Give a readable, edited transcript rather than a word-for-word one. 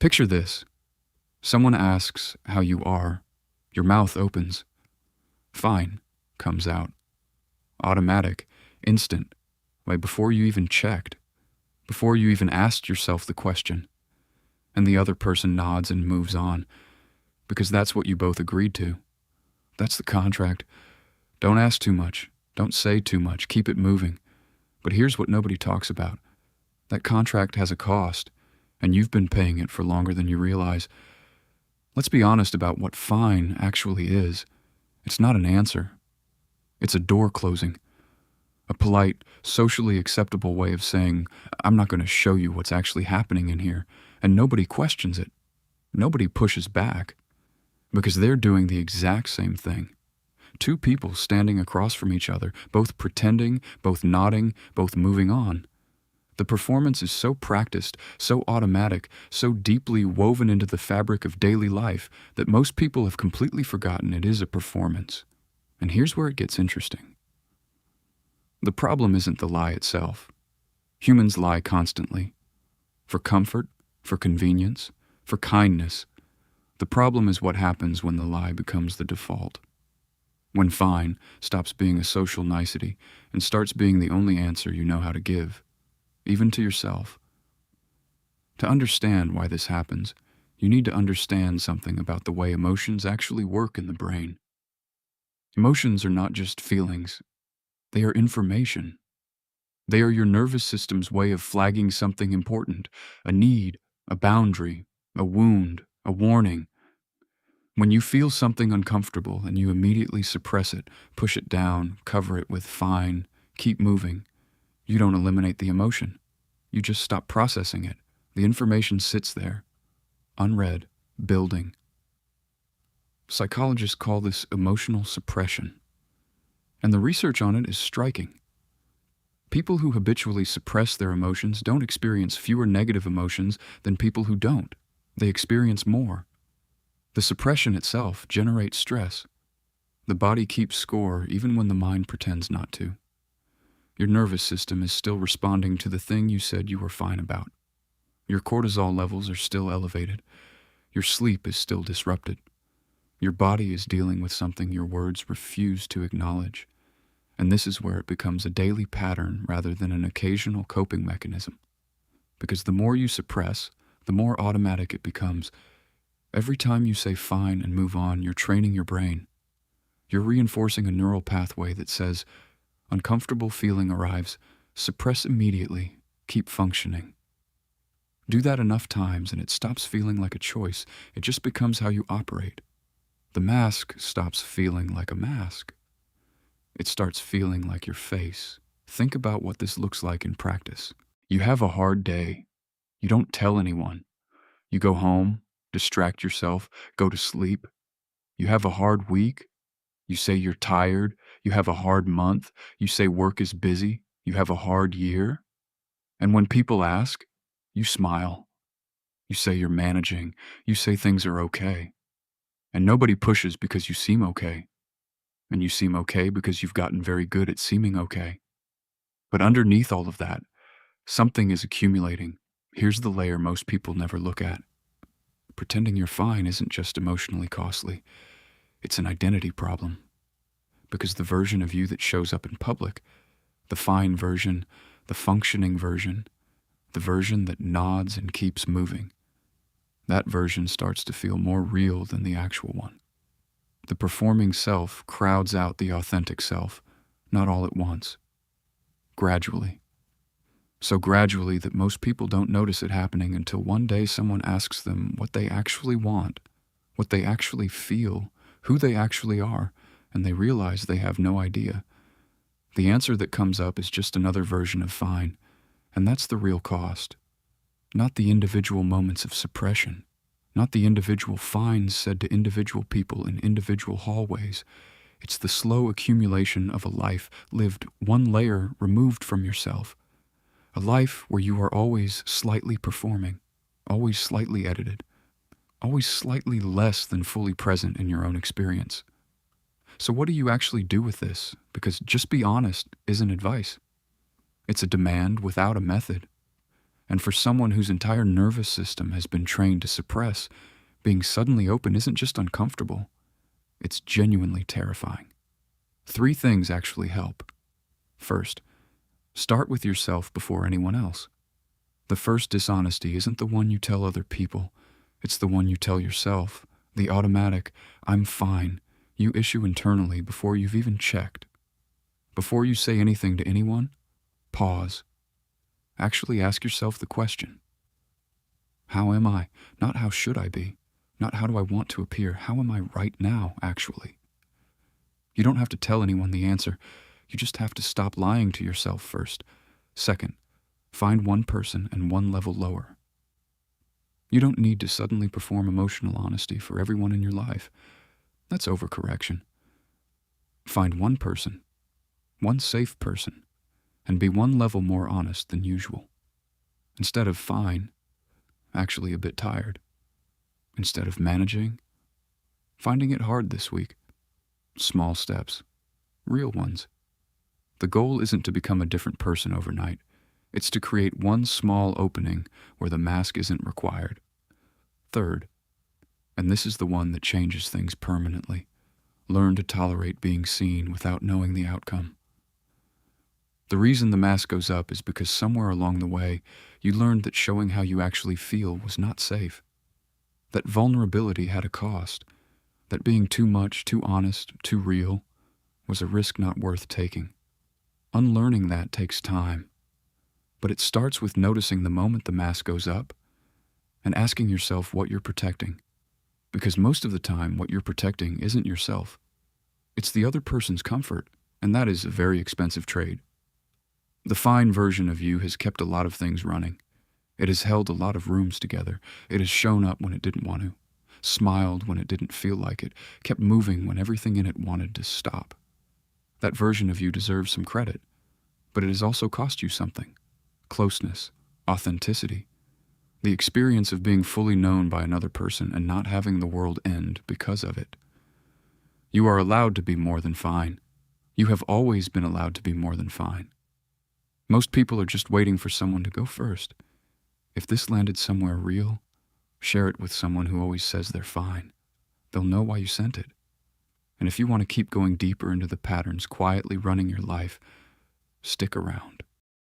Picture this. Someone asks how you are. Your mouth opens. Fine comes out. Automatic, instant, way before you even checked, before you even asked yourself the question. And the other person nods and moves on, because that's what you both agreed to. That's the contract. Don't ask too much. Don't say too much. Keep it moving. But here's what nobody talks about. That contract has a cost, and you've been paying it for longer than you realize. Let's be honest about what fine actually is. It's not an answer. It's a door closing. A polite, socially acceptable way of saying, I'm not going to show you what's actually happening in here, and nobody questions it. Nobody pushes back, because they're doing the exact same thing. Two people standing across from each other, both pretending, both nodding, both moving on. The performance is so practiced, so automatic, so deeply woven into the fabric of daily life that most people have completely forgotten it is a performance. And here's where it gets interesting. The problem isn't the lie itself. Humans lie constantly. For comfort, for convenience, for kindness. The problem is what happens when the lie becomes the default. When fine stops being a social nicety and starts being the only answer you know how to give, even to yourself. To understand why this happens, you need to understand something about the way emotions actually work in the brain. Emotions are not just feelings. They are information. They are your nervous system's way of flagging something important, a need, a boundary, a wound, a warning. When you feel something uncomfortable and you immediately suppress it, push it down, cover it with fine, keep moving, you don't eliminate the emotion. You just stop processing it. The information sits there, unread, building. Psychologists call this emotional suppression. And the research on it is striking. People who habitually suppress their emotions don't experience fewer negative emotions than people who don't. They experience more. The suppression itself generates stress. The body keeps score even when the mind pretends not to. Your nervous system is still responding to the thing you said you were fine about. Your cortisol levels are still elevated. Your sleep is still disrupted. Your body is dealing with something your words refuse to acknowledge. And this is where it becomes a daily pattern rather than an occasional coping mechanism. Because the more you suppress, the more automatic it becomes. Every time you say fine and move on, you're training your brain. You're reinforcing a neural pathway that says, uncomfortable feeling arrives, suppress immediately, keep functioning. Do that enough times and it stops feeling like a choice. It just becomes how you operate. The mask stops feeling like a mask. It starts feeling like your face. Think about what this looks like in practice. You have a hard day. You don't tell anyone. You go home, distract yourself, go to sleep. You have a hard week. You say you're tired. You have a hard month. You say work is busy. You have a hard year. And when people ask, you smile. You say you're managing. You say things are okay. And nobody pushes because you seem okay. And you seem okay because you've gotten very good at seeming okay. But underneath all of that, something is accumulating. Here's the layer most people never look at. Pretending you're fine isn't just emotionally costly. It's an identity problem. Because the version of you that shows up in public, the fine version, the functioning version, the version that nods and keeps moving, that version starts to feel more real than the actual one. The performing self crowds out the authentic self, not all at once. Gradually. So gradually that most people don't notice it happening until one day someone asks them what they actually want, what they actually feel, who they actually are, and they realize they have no idea. The answer that comes up is just another version of fine, and that's the real cost. Not the individual moments of suppression, not the individual fines said to individual people in individual hallways. It's the slow accumulation of a life lived one layer removed from yourself. A life where you are always slightly performing, always slightly edited, always slightly less than fully present in your own experience. So what do you actually do with this? Because just be honest isn't advice. It's a demand without a method. And for someone whose entire nervous system has been trained to suppress, being suddenly open isn't just uncomfortable, it's genuinely terrifying. 3 things actually help. First, start with yourself before anyone else. The first dishonesty isn't the one you tell other people, it's the one you tell yourself, the automatic, "I'm fine," you issue internally before you've even checked. Before you say anything to anyone, pause. Actually ask yourself the question. How am I? Not how should I be? Not how do I want to appear? How am I right now, actually? You don't have to tell anyone the answer. You just have to stop lying to yourself first. Second, find one person and one level lower. You don't need to suddenly perform emotional honesty for everyone in your life. That's overcorrection. Find one person, one safe person, and be one level more honest than usual. Instead of fine, actually a bit tired. Instead of managing, finding it hard this week. Small steps, real ones. The goal isn't to become a different person overnight. It's to create one small opening where the mask isn't required. Third, and this is the one that changes things permanently, learn to tolerate being seen without knowing the outcome. The reason the mask goes up is because somewhere along the way, you learned that showing how you actually feel was not safe. That vulnerability had a cost. That being too much, too honest, too real, was a risk not worth taking. Unlearning that takes time. But it starts with noticing the moment the mask goes up and asking yourself what you're protecting. Because most of the time, what you're protecting isn't yourself. It's the other person's comfort, and that is a very expensive trade. The fine version of you has kept a lot of things running. It has held a lot of rooms together. It has shown up when it didn't want to, smiled when it didn't feel like it, kept moving when everything in it wanted to stop. That version of you deserves some credit, but it has also cost you something. Closeness, authenticity, the experience of being fully known by another person and not having the world end because of it. You are allowed to be more than fine. You have always been allowed to be more than fine. Most people are just waiting for someone to go first. If this landed somewhere real, share it with someone who always says they're fine. They'll know why you sent it. And if you want to keep going deeper into the patterns quietly running your life, stick around.